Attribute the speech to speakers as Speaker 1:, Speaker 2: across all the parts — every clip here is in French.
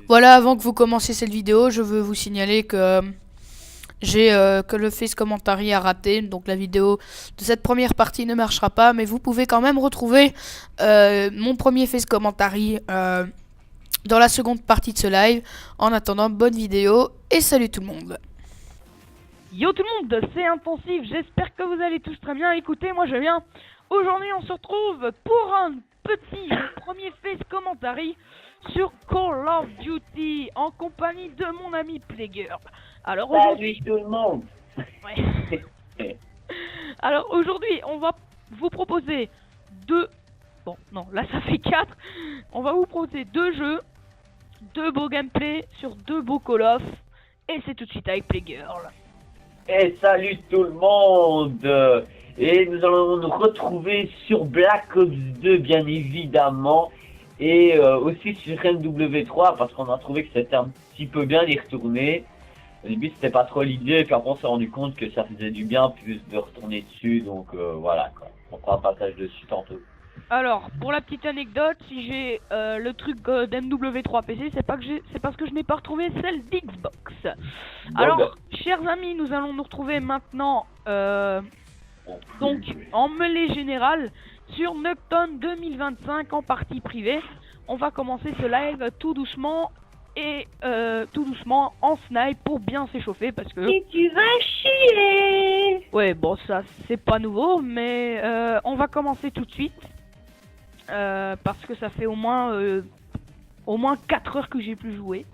Speaker 1: Voilà, avant que vous commenciez cette vidéo, je veux vous signaler que que le Face Commentary a raté, donc la vidéo de cette première partie ne marchera pas, mais vous pouvez quand même retrouver mon premier Face Commentary dans la seconde partie de ce live. En attendant, bonne vidéo et salut tout le monde.
Speaker 2: Yo tout le monde, c'est Intensif, j'espère que vous allez tous très bien. Écoutez, moi je viens. Aujourd'hui on se retrouve pour un petit premier Face Commentary sur Call of Duty en compagnie de mon ami Playgirl. Alors aujourd'hui...
Speaker 3: Salut tout le monde.
Speaker 2: Ouais. Alors aujourd'hui on va vous proposer deux... Bon non, là ça fait 4. On va vous proposer deux jeux, deux beaux gameplays sur deux beaux Call of. Et c'est tout de suite avec Playgirl.
Speaker 3: Et salut tout le monde. Et nous allons nous retrouver sur Black Ops 2 bien évidemment. Et aussi sur MW3 parce qu'on a trouvé que c'était un petit peu bien d'y retourner. Au début c'était pas trop l'idée, puis après on s'est rendu compte que ça faisait du bien plus de retourner dessus. Donc voilà quoi. On fera un passage dessus tantôt.
Speaker 2: Alors, pour la petite anecdote, si j'ai le truc d'MW3 PC, c'est parce que je n'ai pas retrouvé celle d'Xbox. Alors, chers amis, nous allons nous retrouver maintenant donc en mêlée générale sur Nocton 2025 en partie privée. On va commencer ce live tout doucement et tout doucement en snipe pour bien s'échauffer parce que...
Speaker 4: Et tu vas chier.
Speaker 2: Ouais, bon, ça c'est pas nouveau, mais on va commencer tout de suite. Parce que ça fait au moins 4 heures que j'ai plus joué.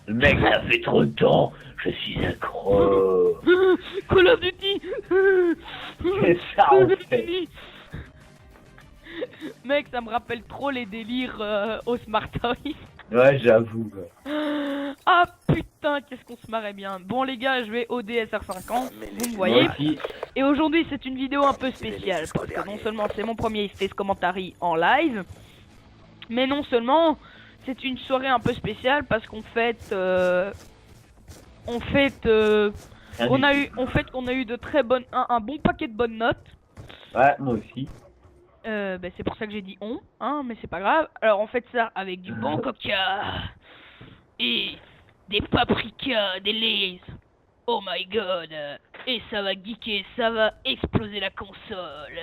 Speaker 3: Mec, ça fait trop de temps, je suis accro.
Speaker 2: Call of Duty.
Speaker 3: C'est ça
Speaker 2: Call
Speaker 3: en
Speaker 2: of
Speaker 3: fait.
Speaker 2: Duty. Mec, ça me rappelle trop les délires au Smart Toys.
Speaker 3: Ouais, j'avoue.
Speaker 2: Ah putain, qu'est-ce qu'on se marrait bien. Bon les gars, je vais au DSR50, vous me voyez.
Speaker 3: Moi aussi.
Speaker 2: Et aujourd'hui c'est une vidéo un peu spéciale parce que non seulement c'est mon premier Face Commentary en live, mais non seulement c'est une soirée un peu spéciale parce qu'on fête on a eu de très bonnes un bon paquet de bonnes notes.
Speaker 3: Ouais, moi aussi.
Speaker 2: C'est pour ça que j'ai dit on, hein, mais c'est pas grave. Alors on fait ça avec du bon coca et des paprikas, des lays. Oh my god. Et ça va geeker, ça va exploser la console.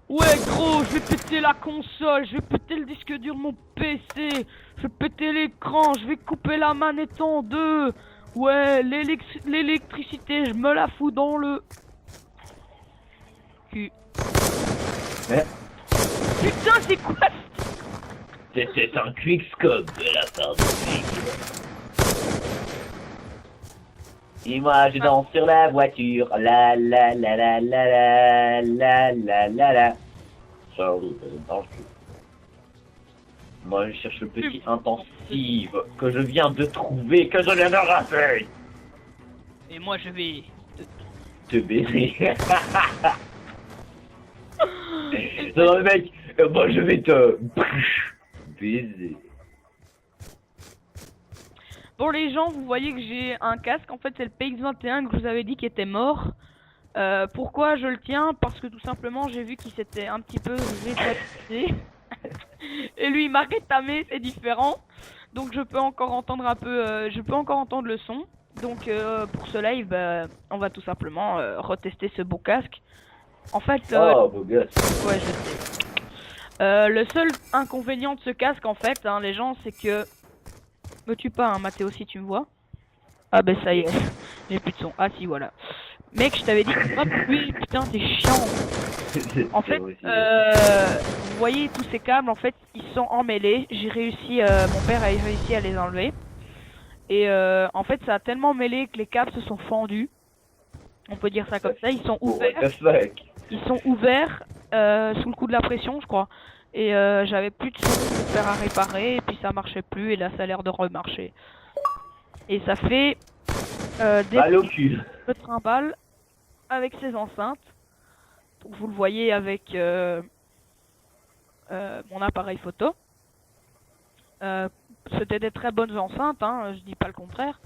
Speaker 2: Ouais gros, je vais péter la console, je vais péter le disque dur de mon PC, je vais péter l'écran, je vais couper la manette en deux. Ouais, l'électricité, je me la fous dans le cul.
Speaker 3: Ouais.
Speaker 2: Putain, c'est quoi?
Speaker 3: C'était un quickscope de la part de Quick. Et moi je danse sur la voiture, la la la la la la la la la la. Charlie, dans le cul. Moi je cherche le petit intensif que je viens de trouver, que je viens de rater.
Speaker 2: Et moi je vais...
Speaker 3: Te baiser. Non mec, moi je vais te baiser.
Speaker 2: Bon les gens, vous voyez que j'ai un casque, en fait c'est le PX21 que je vous avais dit qui était mort. Pourquoi je le tiens? Parce que tout simplement j'ai vu qu'il s'était un petit peu rétracté. Et lui il m'a rétamé, c'est différent. Donc je peux encore entendre un peu, je peux encore entendre le son. Donc pour ce live, on va tout simplement retester ce beau casque. En fait,
Speaker 3: Oh beau gosse.
Speaker 2: ouais je sais. Le seul inconvénient de ce casque en fait, hein, les gens, c'est que... Me tue pas, hein, Mathéo, si tu me vois. Ah ben ça y est, j'ai plus de son. Ah si, voilà. Mec, je t'avais dit... Hop, oui, putain, c'est chiant. En fait, vous voyez tous ces câbles, en fait, ils sont emmêlés. J'ai réussi, mon père a réussi à les enlever. Et en fait, ça a tellement mêlé que les câbles se sont fendus. On peut dire ça comme ça, ils sont ouverts.
Speaker 3: What the fuck?
Speaker 2: Ils sont ouverts sous le coup de la pression, je crois. Et j'avais plus de son pour faire à réparer, et puis ça marchait plus, et là ça a l'air de remarcher. Et ça fait des
Speaker 3: Mal au cul.
Speaker 2: de trimballe avec ses enceintes. Donc vous le voyez avec mon appareil photo. C'était des très bonnes enceintes, hein, je dis pas le contraire.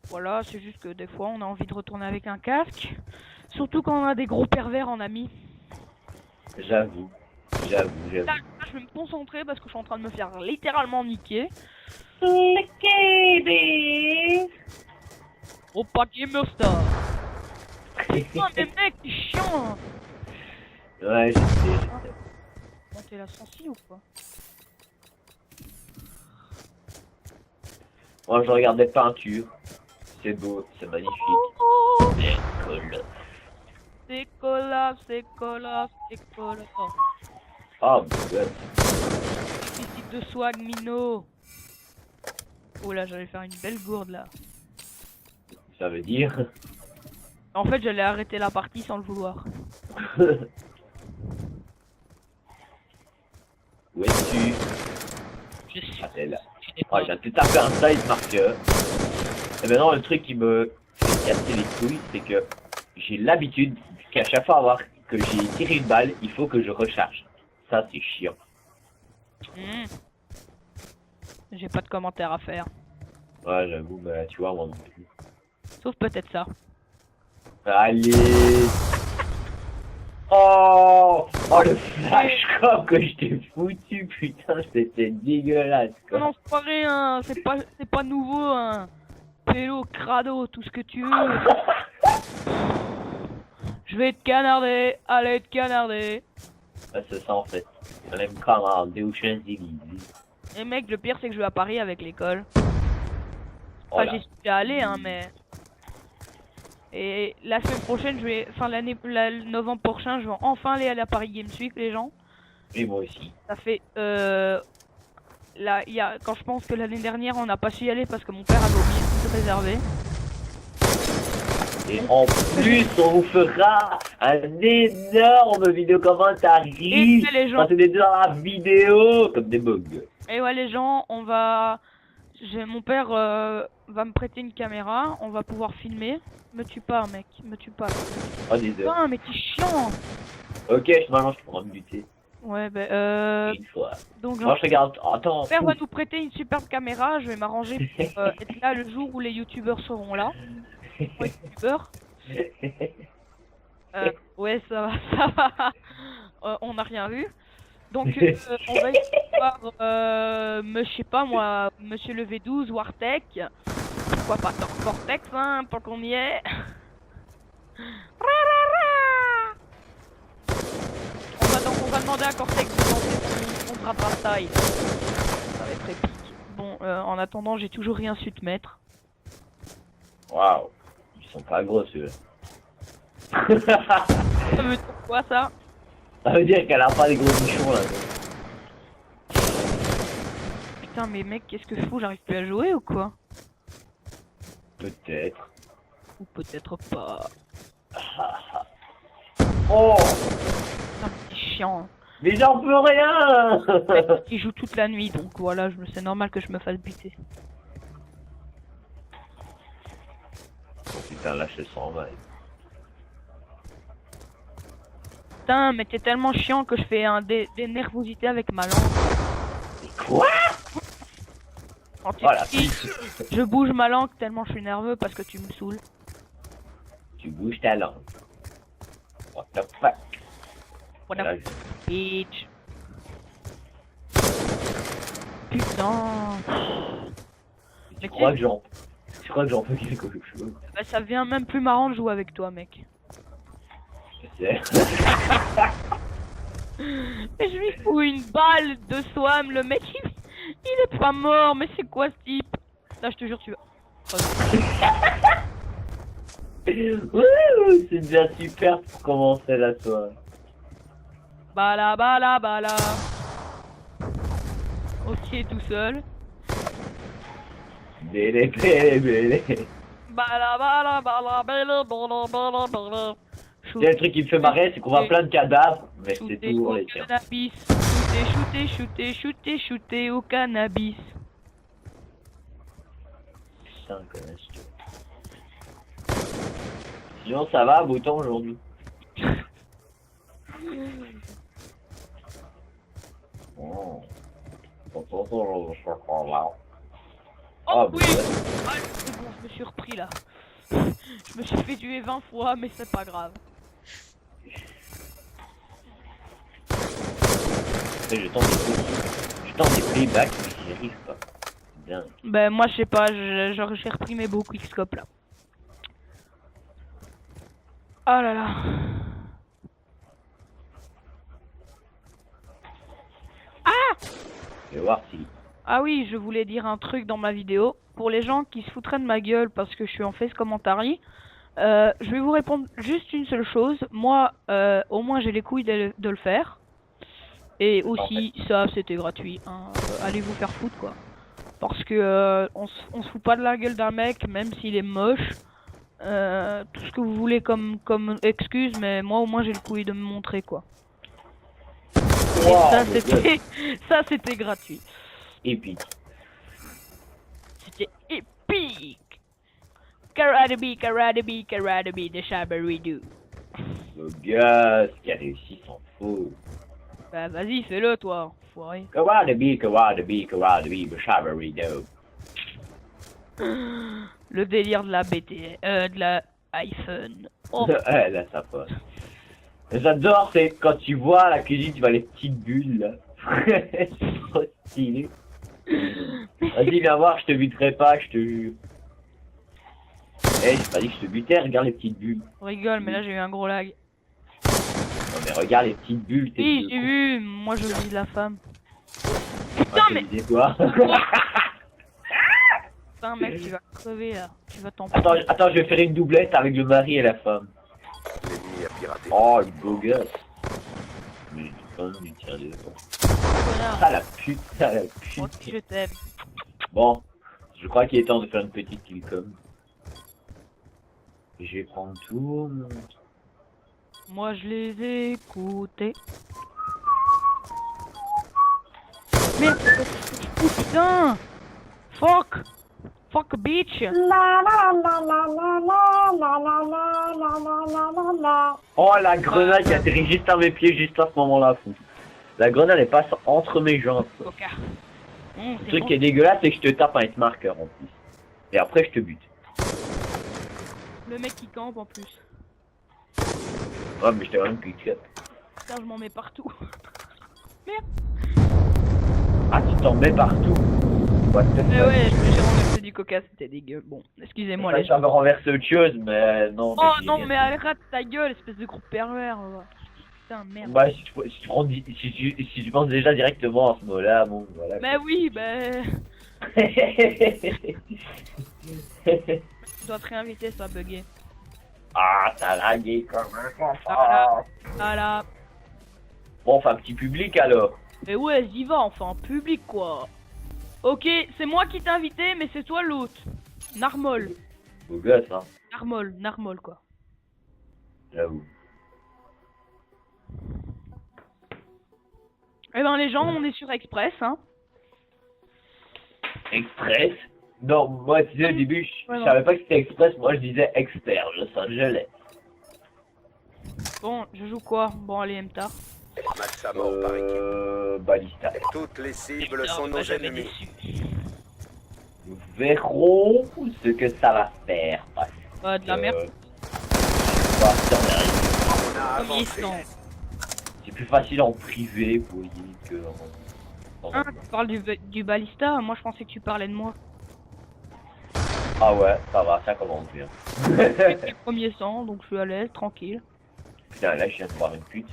Speaker 2: Voilà, c'est juste que des fois on a envie de retourner avec un casque. Surtout quand on a des gros pervers en ami.
Speaker 3: J'avoue.
Speaker 2: Là, je vais me concentrer parce que je suis en train de me faire littéralement niquer.
Speaker 4: Le KB.
Speaker 2: Oh, pas Gamer Star. Putain, mais mec, t'es chiant. Hein.
Speaker 3: Ouais, je sais.
Speaker 2: Bon, t'es la sensi ou quoi?
Speaker 3: Moi, je regarde des peintures. C'est beau, c'est magnifique. C'est cool.
Speaker 2: C'est cola, c'est cola, c'est cola.
Speaker 3: Oh my god.
Speaker 2: Déficit de swag, Mino. Oh là, j'allais faire une belle gourde là.
Speaker 3: Ça veut dire.
Speaker 2: En fait, j'allais arrêter la partie sans le vouloir.
Speaker 3: Où es-tu?
Speaker 2: Je suis.
Speaker 3: Ah, t'es là.
Speaker 2: Tu n'es
Speaker 3: Oh,
Speaker 2: pas.
Speaker 3: j'ai tout tapé un side marqueur. Et maintenant, le truc qui me fait casser les couilles, c'est que j'ai l'habitude qu'à chaque fois avoir que j'ai tiré une balle, il faut que je recharge. Ça, c'est chiant.
Speaker 2: J'ai pas de commentaires à faire.
Speaker 3: Ouais, j'avoue, bah, tu vois, moi non plus.
Speaker 2: Sauf peut-être ça.
Speaker 3: Allez. Oh, oh le flash crop que je t'ai foutu, putain, c'était dégueulasse, quoi.
Speaker 2: Non, c'est pas rien, c'est pas nouveau, hein. Pélo, crado, tout ce que tu veux. Je vais te canarder, allez te canarder.
Speaker 3: Ouais, c'est ça en fait. On aime camarade, aux Champs-Élysées.
Speaker 2: Et mec, le pire c'est que je vais à Paris avec l'école.
Speaker 3: Oh
Speaker 2: Enfin,
Speaker 3: là.
Speaker 2: j'y suis déjà allé, hein, mais. Et la semaine prochaine, je vais. Enfin, novembre prochain, je vais enfin aller à la Paris Games Week, les gens.
Speaker 3: Et moi aussi.
Speaker 2: Ça fait. Là, quand je pense que l'année dernière, on n'a pas su y aller parce que mon père avait oublié de tout réserver.
Speaker 3: Et en plus, on vous fera un énorme vidéo commentaire.
Speaker 2: Et les gens.
Speaker 3: C'est des dans la vidéo comme des bugs.
Speaker 2: Et ouais, les gens, on va. Mon père va me prêter une caméra, on va pouvoir filmer. Me tue pas, mec, me tue pas.
Speaker 3: Oh, désolé.
Speaker 2: Putain, mais t'es chiant.
Speaker 3: Ok, maintenant je pourrais me buter.
Speaker 2: Ouais,
Speaker 3: Une fois.
Speaker 2: donc
Speaker 3: Moi je regarde. Attends.
Speaker 2: mon père va nous prêter une superbe caméra. Je vais m'arranger pour être là le jour où les youtubeurs seront là. Ouais, youtubeurs. Ouais, ça va, ça va. On n'a rien vu. Donc, on va essayer de voir, je sais pas moi, Monsieur le V12, Wartech. Pourquoi pas Cortex, hein, tant qu'on y est. On va demander à Cortex de lancer son contrat par taille. Ça va être épique. Bon, en attendant, j'ai toujours rien su te mettre.
Speaker 3: Waouh. Ils sont pas gros ceux-là.
Speaker 2: Ça veut dire quoi ça?
Speaker 3: Ça veut dire qu'elle a pas des gros bichons là.
Speaker 2: Putain, mais mec, qu'est-ce que je fous? J'arrive plus à jouer ou quoi?
Speaker 3: Peut-être.
Speaker 2: Ou peut-être pas.
Speaker 3: Oh.
Speaker 2: Putain, c'est chiant. Hein.
Speaker 3: Mais j'en peux rien.
Speaker 2: Il joue toute la nuit, donc voilà, c'est normal que je me fasse buter.
Speaker 3: Putain, là je sens mal.
Speaker 2: Putain, mais t'es tellement chiant que je fais des nervosités avec ma langue.
Speaker 3: Quoi?
Speaker 2: Quand tu
Speaker 3: Voilà.
Speaker 2: cries, je bouge ma langue tellement je suis nerveux parce que tu me saoules.
Speaker 3: Tu bouges ta langue. What the fuck?
Speaker 2: What
Speaker 3: Là,
Speaker 2: up, bitch? Putain.
Speaker 3: tu crois que j'en peux quelque chose?
Speaker 2: Bah, ça devient même plus marrant de jouer avec toi, mec.
Speaker 3: C'est...
Speaker 2: Mais je lui fous une balle de swam, le mec il est pas mort, mais c'est quoi ce type? Là, je te jure, tu vas.
Speaker 3: Wouh, c'est déjà super pour commencer la soirée.
Speaker 2: Bala, bala, bala. Ok, tout seul.
Speaker 3: Bélé, bélé, bélé.
Speaker 2: Bala, bala, bala, bala, bala, bala, bala.
Speaker 3: Le truc qui me fait marrer, c'est qu'on voit plein de cadavres, mais c'est
Speaker 2: Shooter
Speaker 3: toujours
Speaker 2: au
Speaker 3: les tiens.
Speaker 2: cannabis. Shooter, shooter, shooter, shooter, shooter au cannabis.
Speaker 3: Putain, connasse. Sinon, ça va, beau temps aujourd'hui. Oh.
Speaker 2: Oh
Speaker 3: Ah,
Speaker 2: oui! Ah, c'est bon, je me suis repris là. Je me suis fait tuer 20 fois, mais c'est pas grave.
Speaker 3: Après, je tente des playbacks, mais j'y arrive pas. C'est dingue.
Speaker 2: Ben moi je sais pas, j'ai repris mes beaux quickscope là. Oh là là.
Speaker 3: Je vais voir si...
Speaker 2: Ah oui, je voulais dire un truc dans ma vidéo. Pour les gens qui se foutraient de ma gueule parce que je suis en face commentary, je vais vous répondre juste une seule chose. Moi, au moins j'ai les couilles de le faire. Et aussi, ça c'était gratuit. Hein. Allez vous faire foutre quoi. Parce que on se fout pas de la gueule d'un mec, même s'il est moche. Tout ce que vous voulez comme excuse, mais moi au moins j'ai le couille de me montrer quoi. Et
Speaker 3: Wow,
Speaker 2: ça c'était gratuit.
Speaker 3: épique.
Speaker 2: C'était épique. Karate B, de Shabaridoo.
Speaker 3: Le gars qui a réussi s'en fout.
Speaker 2: Bah vas-y, fais-le toi, foiré.
Speaker 3: Karate B, the Shabaridoo.
Speaker 2: Le délire de la BT, de la iPhone. Oh,
Speaker 3: Là, ça passe. J'adore, c'est quand tu vois la cuisine, tu vois les petites bulles là. C'est trop stylé. Vas-y, viens voir, je te buterai pas, je te jure. Eh, j'ai pas dit que je te butais, regarde les petites bulles.
Speaker 2: on rigole, mais là j'ai eu un gros lag.
Speaker 3: Non mais regarde les petites bulles, t'es
Speaker 2: Oui, j'ai vu, moi je vis la femme.
Speaker 3: Putain,
Speaker 2: mais-
Speaker 3: toi.
Speaker 2: Putain mec, tu vas crever là, tu vas t'en
Speaker 3: Attends, je vais faire une doublette avec le mari et la femme.
Speaker 5: L'ennemi a piraté.
Speaker 3: Oh, le beau gosse. Mais j'ai quand même lui tirer des devant.
Speaker 2: connard.
Speaker 3: Ah la pute, ah la
Speaker 2: Oh,
Speaker 3: pute.
Speaker 2: je t'aime.
Speaker 3: Bon, je crois qu'il est temps de faire une petite killcom. Et je vais prendre tout mon...
Speaker 2: Moi je les ai écoutés. Merde, oh, putain. Fuck. Fuck bitch.
Speaker 3: Oh, la grenade qui atterrit juste à mes pieds, juste à ce moment-là, fou. La grenade, elle passe entre mes jambes.
Speaker 2: Coca.
Speaker 3: Le
Speaker 2: C'est
Speaker 3: truc
Speaker 2: bon.
Speaker 3: qui est dégueulasse, c'est que je te tape un hit marker en plus. Et après, je te bute.
Speaker 2: Le mec qui campe en plus.
Speaker 3: Oh, mais je t'ai vraiment quick cut.
Speaker 2: Putain, je m'en mets partout.
Speaker 3: Ah, tu t'en mets partout. What the
Speaker 2: Mais
Speaker 3: fuck.
Speaker 2: ouais, j'ai renversé du coca, c'était dégueu. Bon, excusez-moi les gens.
Speaker 3: J'avais renversé autre chose, mais non.
Speaker 2: Oh
Speaker 3: j'ai
Speaker 2: non,
Speaker 3: rien
Speaker 2: mais
Speaker 3: fait.
Speaker 2: arrête ta gueule, espèce de gros pervers. Putain, merde.
Speaker 3: Bah, si tu penses déjà directement à ce mot-là, bon, voilà.
Speaker 2: Mais oui, bah. Tu dois te réinviter, ça a bugué.
Speaker 3: Ah, t'as lagué comme un enfant.
Speaker 2: Voilà. Voilà.
Speaker 3: Bon, enfin, petit public alors.
Speaker 2: Mais ouais, y va, enfin, public quoi. Ok, c'est moi qui t'ai invité, mais c'est toi l'autre. Narmol.
Speaker 3: Beau gosse, hein,
Speaker 2: Narmol quoi.
Speaker 3: j'avoue.
Speaker 2: Eh ben les gens, on est sur Express, hein.
Speaker 3: Express? Non, moi, tu sais, au début, je
Speaker 2: Ouais, non.
Speaker 3: savais pas que c'était Express, moi je disais Expert, Los Angeles.
Speaker 2: Bon, je joue quoi? Bon, allez, Mtar.
Speaker 5: Max à mort par équipe.
Speaker 3: Balista.
Speaker 5: Toutes les cibles sont nos ennemis.
Speaker 3: Nous verrons ce que ça va faire. Parce
Speaker 2: Bah, de la
Speaker 3: que,
Speaker 2: merde.
Speaker 3: je vais pas s'en arriver.
Speaker 5: On a
Speaker 2: Comme
Speaker 5: avancé.
Speaker 2: Island.
Speaker 3: C'est plus facile en privé, vous voyez, que en...
Speaker 2: Hein, tu parles du balista? Moi, je pensais que tu parlais de moi.
Speaker 3: Ah ouais, ça va, ça commence bien.
Speaker 2: C'est le premier sang, donc je suis à l'aise, tranquille.
Speaker 3: Putain, là, je viens de voir une pute.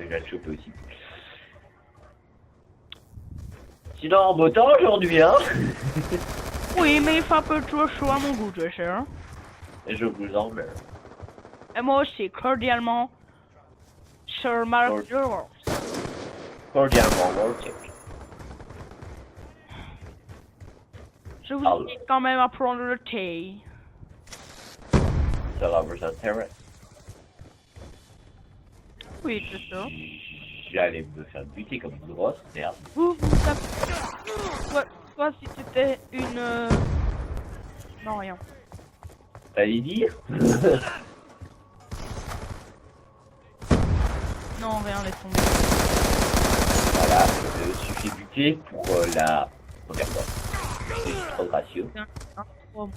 Speaker 3: Je vais la choper aussi. Sinon, en beau temps aujourd'hui, hein.
Speaker 2: Oui, mais il fait un peu trop chaud à mon goût, tu sais. Hein.
Speaker 3: Et je vous emmerde.
Speaker 2: Et moi aussi, cordialement, Sir Mark George.
Speaker 3: Cordialement, ok.
Speaker 2: Je vous
Speaker 3: Alors.
Speaker 2: invite quand même à prendre le thé.
Speaker 3: Ça va vous intéresser.
Speaker 2: Oui, c'est ça.
Speaker 3: J'allais me faire buter comme une grosse merde.
Speaker 2: Vous tapez... Toi, si c'était une... Non, rien.
Speaker 3: T'allais dire?
Speaker 2: Non, rien, laisse tomber.
Speaker 3: Voilà, je me suis fait buter pour la première fois. C'est trop gracieux.
Speaker 2: Oh,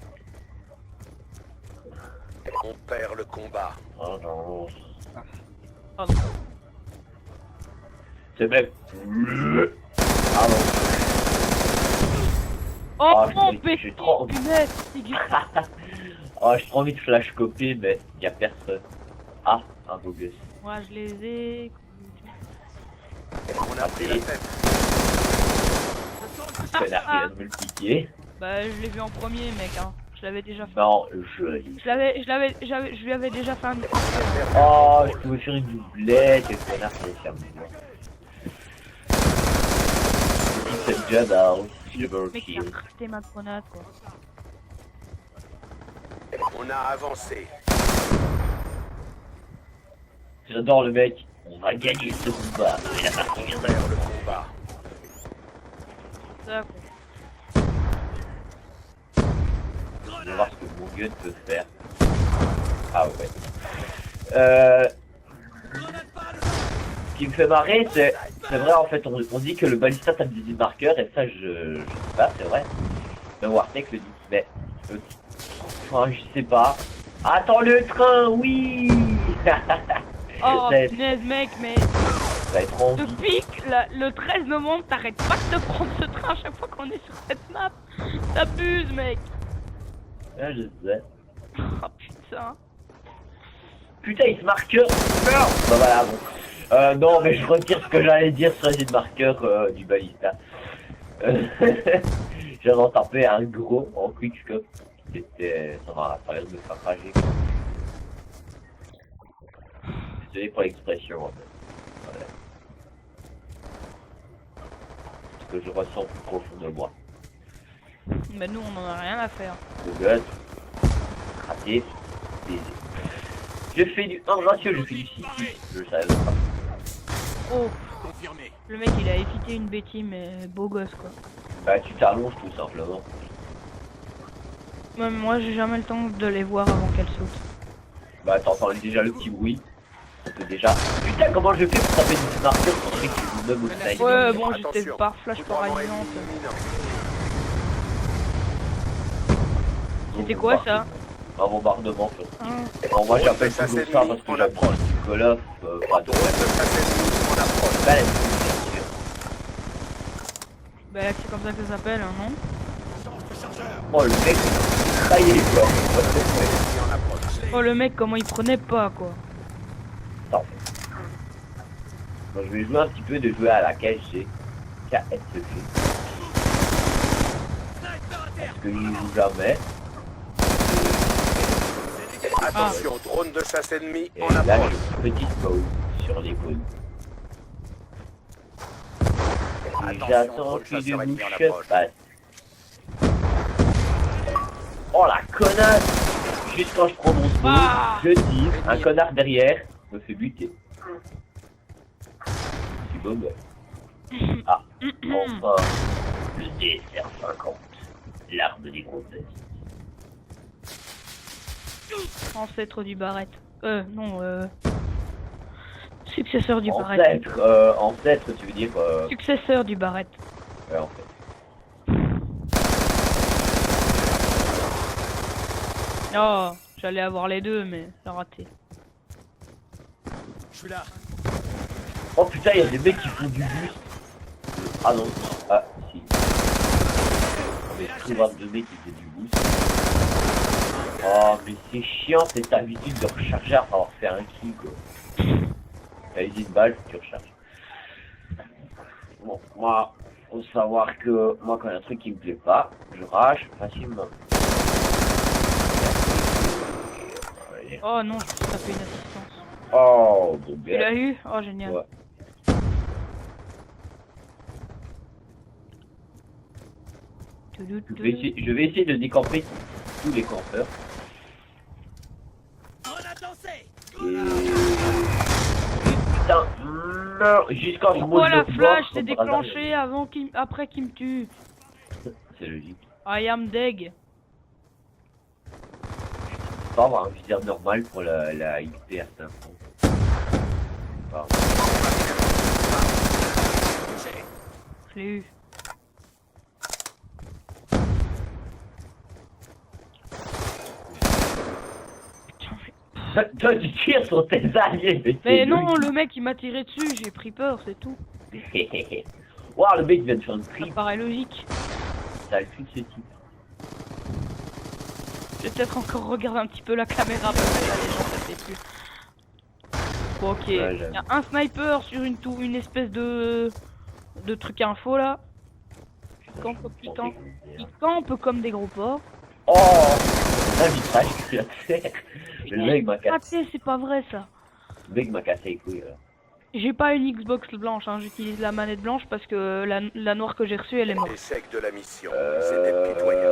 Speaker 5: On perd le combat.
Speaker 3: Oh non.
Speaker 2: pardon.
Speaker 3: C'est même... Ah non.
Speaker 2: Oh
Speaker 3: Ah,
Speaker 2: non,
Speaker 3: j'ai trop envie.
Speaker 2: punaise,
Speaker 3: Oh, j'ai trop envie de flash copier, mais y a personne. Ah, un beau gosse.
Speaker 2: Moi je les ai.
Speaker 5: On a pris la tête.
Speaker 3: Connard qui vient de me le piquer.
Speaker 2: Bah je l'ai vu en premier mec hein. Je l'avais déjà fait.
Speaker 3: Non, joli.
Speaker 2: Je lui avais déjà fait un.
Speaker 3: Oh, je pouvais faire une doublette, et le connard qui allait faire mes doigts. C'est déjà down. Double
Speaker 2: Mec il
Speaker 3: kill.
Speaker 2: a raté ma grenade quoi.
Speaker 5: On a avancé.
Speaker 3: J'adore le mec. On va gagner ce combat. Et la partie vient
Speaker 5: Perd le combat.
Speaker 2: Ça, quoi.
Speaker 3: Je vais voir ce que mon gun peut faire. Ah ouais. Ce qui me fait marrer, c'est vrai en fait, on dit que le balista tape des marqueurs et ça je sais pas, c'est vrai. Mais Wartech le dit. Mais enfin, je sais pas. Attends le train, oui.
Speaker 2: Oh
Speaker 3: Ça
Speaker 2: punaise mec mais
Speaker 3: va être en vie.
Speaker 2: depuis que le 13 novembre t'arrêtes pas de te prendre ce train à chaque fois qu'on est sur cette map. T'abuses mec.
Speaker 3: Ah, je sais.
Speaker 2: Oh putain.
Speaker 3: Putain, il se marqueur. Non. Bah voilà, bon. Non, mais je retire ce que j'allais dire sur les marqueurs du balista. J'avais tapé un gros en quickscope. C'était... ça m'a l'air de me faire rager. Désolé pour l'expression, en fait. Voilà. Ce que je ressens plus profond de moi.
Speaker 2: Mais nous on en a rien à faire.
Speaker 3: Le gun, raté, baiser. Je fais du 1 ratio, je fais du 6. Je savais pas.
Speaker 2: Oh. Le mec il a évité une bêtise mais beau gosse quoi.
Speaker 3: Bah tu t'allonges tout simplement.
Speaker 2: Même moi j'ai jamais le temps de les voir avant qu'elles sautent.
Speaker 3: Bah t'entends déjà le petit bruit. Ça peut déjà... Putain comment je fais pour taper du marqueur pour que je me donne au sniper.
Speaker 2: Ouais bon j'étais
Speaker 5: Attention.
Speaker 2: par flash
Speaker 5: Couvrement
Speaker 2: paralysante.
Speaker 5: imminent.
Speaker 2: C'était quoi ça?
Speaker 3: Un bombardement surtout.
Speaker 2: Ah.
Speaker 3: Bon, moi j'appelle
Speaker 5: Ça,
Speaker 3: toujours
Speaker 5: c'est
Speaker 3: ça
Speaker 5: ennemi,
Speaker 3: parce que
Speaker 5: on
Speaker 3: j'aime
Speaker 5: approche.
Speaker 3: du Call of, pas de...
Speaker 5: Drone de chasse ennemie en approche.
Speaker 3: Balèze, bien sûr.
Speaker 2: Bah c'est comme ça que ça s'appelle hein, non?
Speaker 3: Oh le mec, il traillait quoi.
Speaker 5: Ennemi en approche.
Speaker 2: Oh le mec comment il prenait pas quoi.
Speaker 3: Attends. Bon, je vais jouer un petit peu de jouer à la KSG. KSG. Parce que je joue jamais.
Speaker 5: Attention, drone de chasse ennemie
Speaker 3: Et
Speaker 5: en
Speaker 3: là,
Speaker 5: approche.
Speaker 3: j'ai une petite pause sur les cônes. Et
Speaker 5: Attention,
Speaker 3: j'attends
Speaker 5: drone
Speaker 3: qu'il
Speaker 5: chasseur ennemi en
Speaker 3: bouche
Speaker 5: approche.
Speaker 3: passe. Oh la connasse! Juste quand je prends mon spawn,
Speaker 2: Ah
Speaker 3: je tire, un connard derrière me fait buter. Je suis beau gosse. Ah, enfin, le DSR-50, l'arme des grosses bestes.
Speaker 2: Ancêtre du Barrett. Non, successeur du Barrett.
Speaker 3: Ancêtre, tu veux dire...
Speaker 2: Successeur du Barrett.
Speaker 3: Ouais, en fait.
Speaker 2: Oh, j'allais avoir les deux, mais j'ai raté.
Speaker 5: Je suis là.
Speaker 3: Oh putain, il y a des mecs qui font du boost. Ah non, ah si. Mais je trouve deux mecs qui font du boost. Oh mais c'est chiant cette habitude de recharger après avoir fait un kill quoi. T'as usé une balle, tu recharges. Bon, moi, faut savoir que moi quand il y a un truc qui me plaît pas, je rage facilement.
Speaker 2: Oh non, je me suis tapé une assistance.
Speaker 3: Oh, bon
Speaker 2: Tu l'as eu? Oh, génial.
Speaker 3: Ouais. Je vais essayer de décamper tous les campeurs. Et... Putain, non, jusqu'à
Speaker 2: Pourquoi la flash s'est déclenchée avant après qu'il me tue?
Speaker 3: C'est logique.
Speaker 2: I am deg.
Speaker 3: Pas avoir un viseur normal pour la XPR 500. Pardon.
Speaker 2: Je l'ai eu.
Speaker 3: Toi tu tires sur tes alliés,
Speaker 2: Mais non, le mec il m'a tiré dessus, j'ai pris peur, c'est tout.
Speaker 3: Waouh, le mec vient de faire une
Speaker 2: Ça
Speaker 3: triple.
Speaker 2: paraît logique.
Speaker 3: Ça a le cul de ce type.
Speaker 2: Je vais peut-être encore regarder un petit peu la caméra parce que là les gens ça fait plus. Bon, ok.
Speaker 3: Ouais,
Speaker 2: Il y a un sniper sur une espèce de truc info là. Il campe comme des gros porcs.
Speaker 3: Oh, un vitrage qui a fait. Le mec m'a cassé.
Speaker 2: Raté, c'est pas vrai ça.
Speaker 3: Le mec m'a cassé les couilles. Là.
Speaker 2: J'ai pas une Xbox blanche, hein. J'utilise la manette blanche parce que la noire que j'ai reçue elle est morte.
Speaker 5: Échec de la mission. C'était pitoyable.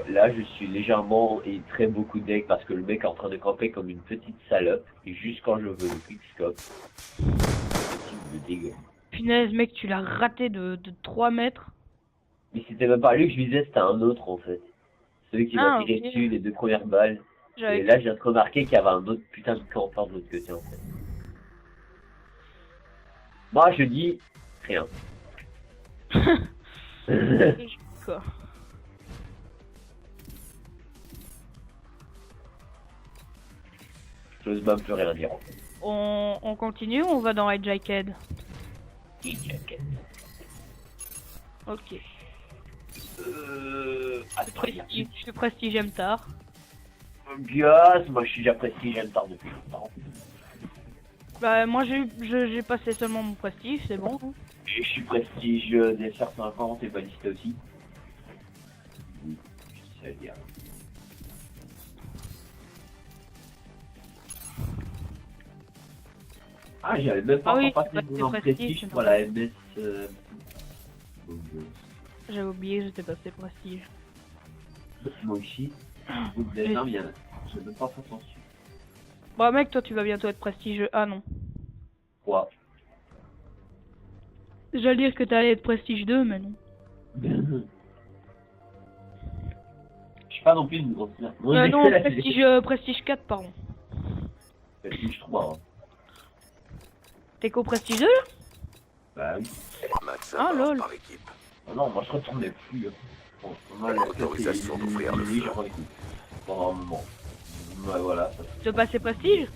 Speaker 3: Là, je suis légèrement et très beaucoup deck parce que le mec est en train de camper comme une petite salope. Et juste quand je veux le quickscope, ce type de dégueu.
Speaker 2: Punaise mec, tu l'as raté de 3 mètres.
Speaker 3: Mais c'était même pas lui que je visais, c'était un autre en fait. Celui qui m'a tiré
Speaker 2: ok.
Speaker 3: dessus les 2 premières balles. Et là, je viens de remarquer qu'il y avait un autre putain de campeur de l'autre côté en fait. Moi, je dis rien.
Speaker 2: Quoi.
Speaker 3: J'ose même plus rien dire.
Speaker 2: On continue ou on va dans Hijacked? Ok.
Speaker 3: Prestige.
Speaker 2: Je fais prestige j'aime tard.
Speaker 3: Bias, moi je suis déjà prestige, j'aime tard depuis longtemps.
Speaker 2: Bah moi j'ai passé seulement mon prestige, c'est bon.
Speaker 3: Et je suis prestige des SR50 et baliste aussi. Oui, je sais dire. Ah, j'avais même pas
Speaker 2: Ah oui,
Speaker 3: encore passé
Speaker 2: c'est
Speaker 3: mon
Speaker 2: prestige,
Speaker 3: prestige
Speaker 2: c'est
Speaker 3: pour la MS.
Speaker 2: J'avais oublié que j'étais passé prestige.
Speaker 3: Moi aussi. Vous des armes, il y en a. Je ne veux pas faire attention.
Speaker 2: Bah mec, toi tu vas bientôt être prestige. Ah non.
Speaker 3: Quoi?
Speaker 2: J'allais dire que t'allais être prestige 2, mais non.
Speaker 3: Je suis pas non plus une grosse merde.
Speaker 2: Non, prestige 4, pardon.
Speaker 3: Prestige 3. Hein.
Speaker 2: T'es qu'au prestige 2 là?
Speaker 3: Bah oui.
Speaker 5: Max
Speaker 2: Ah,
Speaker 5: mort
Speaker 2: lol.
Speaker 3: Bah
Speaker 5: par équipe.
Speaker 3: Ah non, moi je retournais plus. Bon, moi,
Speaker 5: Autorisation d'ouvrir le feu.
Speaker 3: je prends des coups. Pendant un moment. Ouais, voilà.
Speaker 2: Tu veux passer prestige?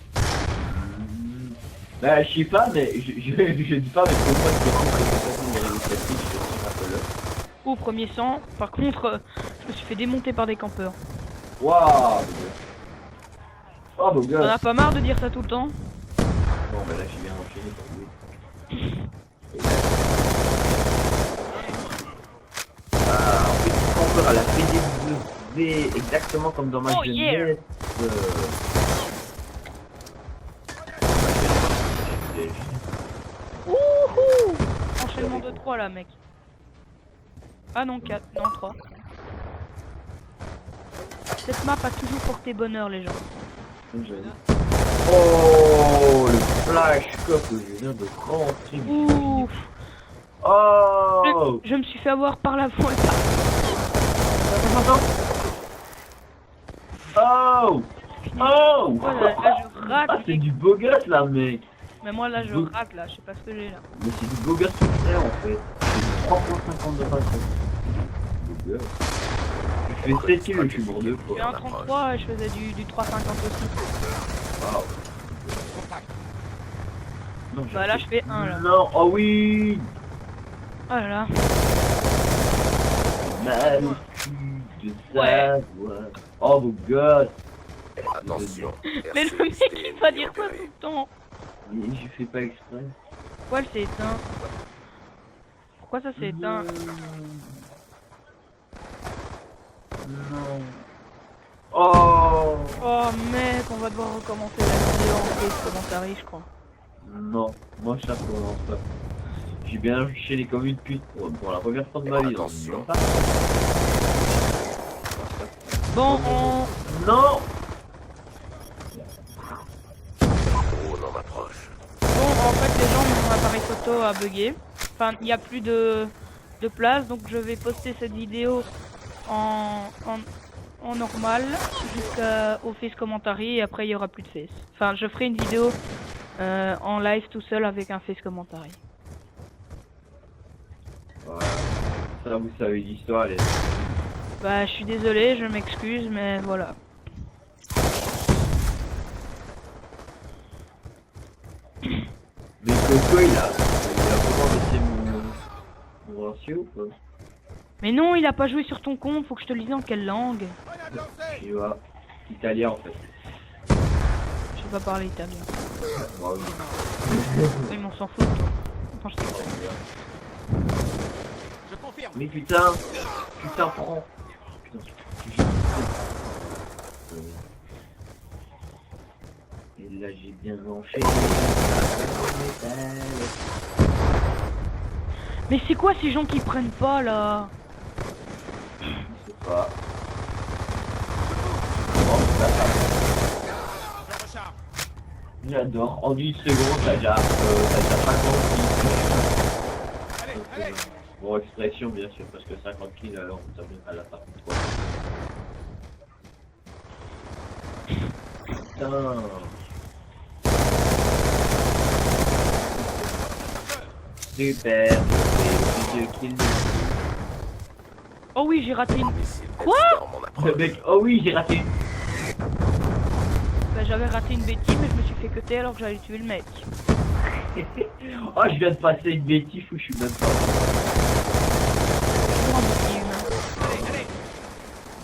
Speaker 3: Bah, je sais pas, mais je dis pas, mais c'est moi qui rentre les prestige, je suis un peu là.
Speaker 2: Au premier sang. Par contre, je me suis fait démonter par des campeurs.
Speaker 3: Waouh! Oh, beau
Speaker 2: T'en
Speaker 3: gosse!
Speaker 2: as pas marre de dire ça tout le temps?
Speaker 3: Bon, bah là, j'ai bien enchaîné pour lui. En fait, encore à la PDW, exactement comme dans ma
Speaker 2: Oh, yeah.
Speaker 3: jeunesse.
Speaker 2: Wouhou! Enchaînement de 3 là, mec. Ah non, 4, non 3. Cette map a toujours porté bonheur, les gens.
Speaker 3: Oh, le flash cop que je viens de rentrer.
Speaker 2: Ouf!
Speaker 3: Oh!
Speaker 2: Je me suis fait avoir par la voie.
Speaker 3: Oh! Oh!
Speaker 2: Voilà, là je rate.
Speaker 3: Ah, c'est du beau gosse là, mec!
Speaker 2: Mais moi là je rate là, je sais pas ce que j'ai là.
Speaker 3: Mais c'est du beau gosse sur terre en fait. C'est du 3.50 de race. Beau gosse. Je fais 7 kills, je suis mort deux
Speaker 2: J'ai
Speaker 3: fois.
Speaker 2: un 33 et je faisais du 3,50 aussi.
Speaker 3: Waouh. Non,
Speaker 2: Bah là je fais 1 là.
Speaker 3: Non, oh oui!
Speaker 2: Oh là là.
Speaker 3: Mal au cul de savoir. Oh, beau gosse!
Speaker 5: Attention.
Speaker 2: Mais le mec il va dire ça tout le temps.
Speaker 3: Mais je fais pas exprès.
Speaker 2: Pourquoi elle s'est éteint? Pourquoi ça s'est éteint?
Speaker 3: Non. Oh!
Speaker 2: Oh mec, on va devoir recommencer la vidéo en fait commentaire je crois.
Speaker 3: Non, moi ça commence pas. J'ai bien enchaîné comme une pute pour la première fois de ma vie. Donc,
Speaker 5: Attention.
Speaker 2: Bon, on...
Speaker 3: Non!
Speaker 5: Drone en approche.
Speaker 2: Bon, en fait, les gens, mon appareil photo a bugué. Enfin, il n'y a plus de place, donc je vais poster cette vidéo en normal jusqu'au face commentary et après il y aura plus de face. Enfin, je ferai une vidéo en live tout seul avec un face commentary.
Speaker 3: Voilà. Ça, vous savez l'histoire, elle est...
Speaker 2: Bah, je suis désolé, je m'excuse, mais voilà.
Speaker 3: Mais Coco, il a... silencieux ou pas?
Speaker 2: Mais non, il a pas joué sur ton compte, faut que je te le dise en quelle langue.
Speaker 3: Tu vois, italien en fait.
Speaker 2: Je sais pas parler italien.
Speaker 3: Moi, oui.
Speaker 2: Mais on s'en fout. Attends, je sais.
Speaker 3: Mais putain, prends. Putain. Et là j'ai bien enchaîné.
Speaker 2: Mais c'est quoi ces gens qui prennent pas là?
Speaker 3: Je sais pas. Oh, là, ça. J'adore. En 10 secondes, t'as déjà 50 kills. Bon, expression bien sûr, parce que 50 kills alors ça vient à la partie 3. Putain. Super. C'est 2 kills.
Speaker 2: Oh oui, j'ai raté une.
Speaker 5: Missile
Speaker 2: Quoi?
Speaker 5: dans mon
Speaker 3: Le
Speaker 5: approche.
Speaker 3: mec, oh oui, j'ai raté.
Speaker 2: Bah, j'avais raté une bêtise, mais je me suis fait cuter alors que j'allais tuer le mec.
Speaker 3: Oh, je viens de passer une bêtise où je suis même pas.
Speaker 2: Toujours un petit humain.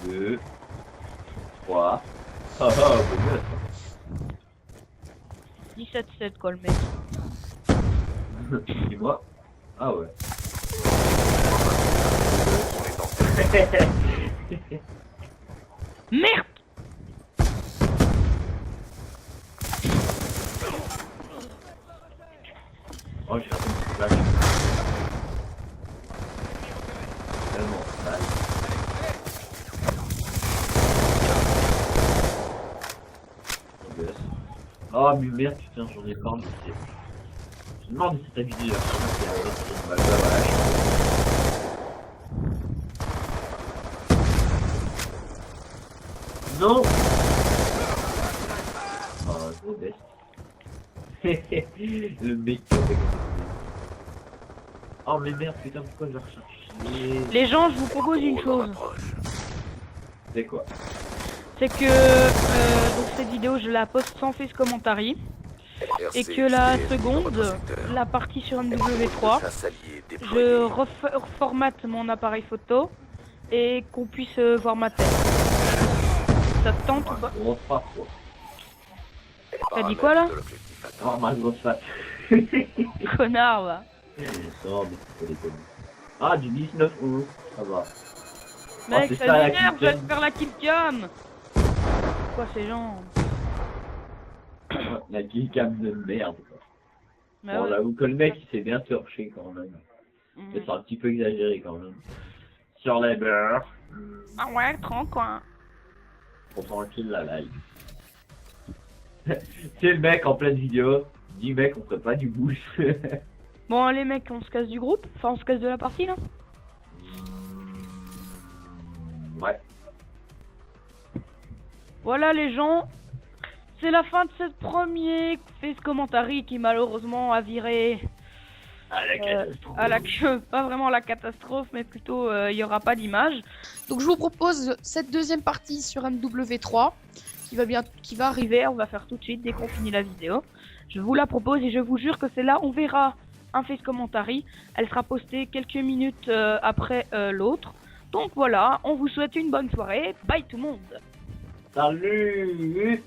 Speaker 3: 2, 3. Ah, beau gosse.
Speaker 2: 17-7 quoi le mec.
Speaker 3: Dis-moi. Ah ouais.
Speaker 2: Merde!
Speaker 3: Oh, j'ai raté une petite flash. Tellement sale. Beau gosse. Oh, mais merde, putain, j'en ai pas. Je me demande si t'as vidéo là. Non! Oh, gros best. Le mec qui a fait comme ça. Oh, mais merde, putain, pourquoi je recherche?
Speaker 2: Les gens, je vous propose une
Speaker 5: Trop dans
Speaker 2: chose.
Speaker 5: l'approche.
Speaker 3: C'est quoi?
Speaker 2: C'est que donc cette vidéo je la poste sans face commentary. Et
Speaker 5: RC,
Speaker 2: que la
Speaker 5: c'est
Speaker 2: seconde,
Speaker 5: notre secteur.
Speaker 2: la partie sur
Speaker 5: Vaisseau
Speaker 2: MW3,
Speaker 5: de chasse allié
Speaker 2: je
Speaker 5: déployé.
Speaker 2: reformate mon appareil photo et qu'on puisse voir ma tête. Ça te tente ou pas?
Speaker 3: Grosse face, quoi.
Speaker 2: T'as dit quoi, là?
Speaker 5: De l'objectif atteint.
Speaker 3: Oh, ma grosse face.
Speaker 2: Connard va.
Speaker 3: Non, mais c'est pas des conneries. Ah, du 19 août, ça va.
Speaker 2: Mec,
Speaker 3: c'est
Speaker 2: ça
Speaker 3: ça, la
Speaker 2: m'énerve, je vais te
Speaker 3: killcam.
Speaker 2: faire la killcam. Quoi ces gens?
Speaker 3: La killcam de merde, quoi.
Speaker 2: Bah
Speaker 3: Bon,
Speaker 2: ouais.
Speaker 3: j'avoue que le mec, il s'est bien torché quand même.
Speaker 2: Mhm.
Speaker 3: Mais c'est un petit peu exagéré quand même. Sur les beurres.
Speaker 2: Ah ouais, trop quoi.
Speaker 3: Trop tranquille la live. C'est le mec en pleine vidéo. Il dit mec, on ferait pas du bouche.
Speaker 2: Bon les mecs, on se casse du groupe? Enfin on se casse de la partie là?
Speaker 3: Ouais.
Speaker 2: Voilà les gens, c'est la fin de cette première face commentary qui malheureusement a viré
Speaker 3: Ah, la catastrophe.
Speaker 2: à la queue, pas vraiment la catastrophe, mais plutôt il y aura pas d'image.
Speaker 1: Donc je vous propose cette deuxième partie sur MW3 qui va arriver.
Speaker 2: On va faire tout de suite dès qu'on finit la vidéo. Je vous la propose et je vous jure que c'est là on verra un face commentary. Elle sera postée quelques minutes après l'autre. Donc voilà, on vous souhaite une bonne soirée. Bye tout le monde.
Speaker 3: Salut.